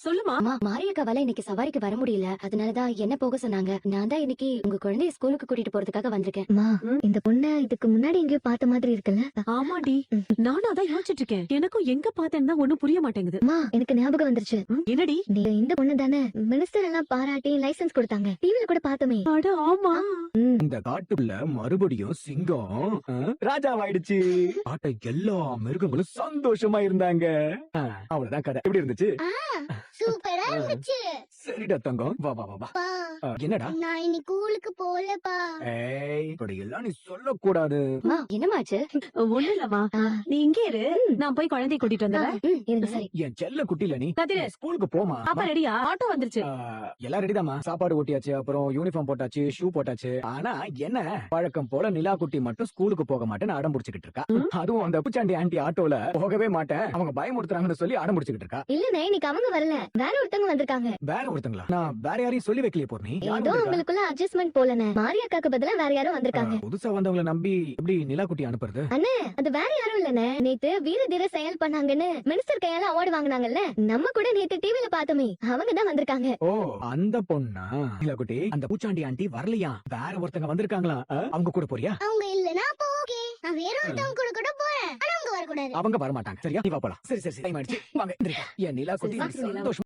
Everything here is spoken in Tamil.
சொல்லுமா. மாரியக்காவால இன்னைக்கு சவாரிக்கு வர முடியல, அதனாலதான் என்ன போக சொன்னாங்க. நான் தான் இன்னைக்கு உங்க குழந்தைய ஸ்கூலுக்கு கூட்டிட்டு போறதுக்காக வந்திருக்கேன். இந்த பொண்ண இதுக்கு முன்னாடி எங்கேயோ பார்த்த மாதிரி இருக்குல்ல? ஆமாடி, நானும் அதான் யோசிச்சுட்டு இருக்கேன். எனக்கும் எங்க பார்த்தேன்னு தான் ஒண்ணும் புரிய மாட்டேங்குது. எனக்கு ஞாபகம் வந்துருச்சு. என்னடி? நீங்க இந்த பொண்ணு தானே மினிஸ்டர் எல்லாம் பாராட்டி லைசென்ஸ் கொடுத்தாங்க, டிவில கூட பார்த்தோமே. அட ஆமா. இந்த காட்டுக்குள்ள மறுபடியும் சிங்கம் ராஜாவாயிடுச்சு. காட்ட எல்லா மிருகங்களும் சந்தோஷமா இருந்தாங்க. அவ்வளவுதான் கதை. எப்படி இருந்துச்சு? சூப்பரா இருந்துச்சு. சரிடா தங்கம், வா வா வா வா. என்னடா? நான் இன்னைக்கு ஸ்கூலுக்கு போலப்பா. ஏய், இப்படி எல்லாம் நீ சொல்லக்கூடாது. என்னமாச்சு? ஒண்ணு இல்லம்மா, நீ இங்கே இரு, நான் போய் குழந்தைய கூட்டிட்டு வந்துடுறேன். இருங்க. சரி. என் செல்ல குட்டில நீ கதிரு, ஸ்கூலுக்கு போமா. அப்ப ரெடியா? ஆட்டோ வந்துருச்சு. எல்லாம் ரெடிதாமா. சாப்பாடு ஓட்டியாச்சு, அப்புறம் யூனிஃபார்ம் போட்டாச்சு, ஷூ போட்டாச்சு. ஆனா என்ன பழக்கம் போல நிலா குட்டி மட்டும் ஸ்கூலுக்கு போக மாட்டேன்னு அடம் பிடிச்சிட்டு இருக்கா. அதுவும் அந்த பூச்சாண்டி ஆண்டி ஆட்டோல போகவே மாட்டேன், அவங்க பயமுறுத்துறாங்கன்னு சொல்லி அடம் பிடிச்சிட்டு இருக்கா. இல்லண்ணே, இன்னைக்கு அவங்க வரல, வேற ஒருத்தவங்க வந்திருக்காங்க. வேற ஒருத்தங்களா? நான் வேற யாரையும் சொல்லி வைக்கலையே போறீ. ஏதோ உங்களுக்குள்ள அட்ஜஸ்ட்மெண்ட் போலனே. மாரியாக்காக்கு பதிலா வேற யாரும் வந்திருக்காங்க. புதுசா வந்தவங்களை நம்பி எப்படி நிலா குட்டி அனுப்புறது? அண்ணே, அது வேற யாரும் இல்லனே. நேத்து வீர தீர செயல் பண்ணாங்கன்னு மினிஸ்டர் கையால அவார்டு வாங்குனாங்கல்ல, நம்ம கூட நேத்து டிவில பார்த்தோமே, அவங்க தான் வந்திருக்காங்க. ஓ, அந்த பொண்ணா? நிலா குட்டி, அந்த பூச்சாண்டி ஆண்டி வரலையா? வேற ஒருத்தங்க வந்திருக்காங்களா? அவங்க கூட போறியா? அவங்க இல்லனா அப்போ ஓகே, நான் வேற ஒருத்தவங்க கூட போறேன். ஆனா அவங்க வரக்கூடாது. அவங்க வரமாட்டாங்க. சரியா? நீ வா போலாம். சரி சரி, டைம் ஆயிடுச்சு, வாங்க எந்திரிக்க. என் நிலா குட்டி சரி, சாப்பிடு நிலா. சந்தோஷம்.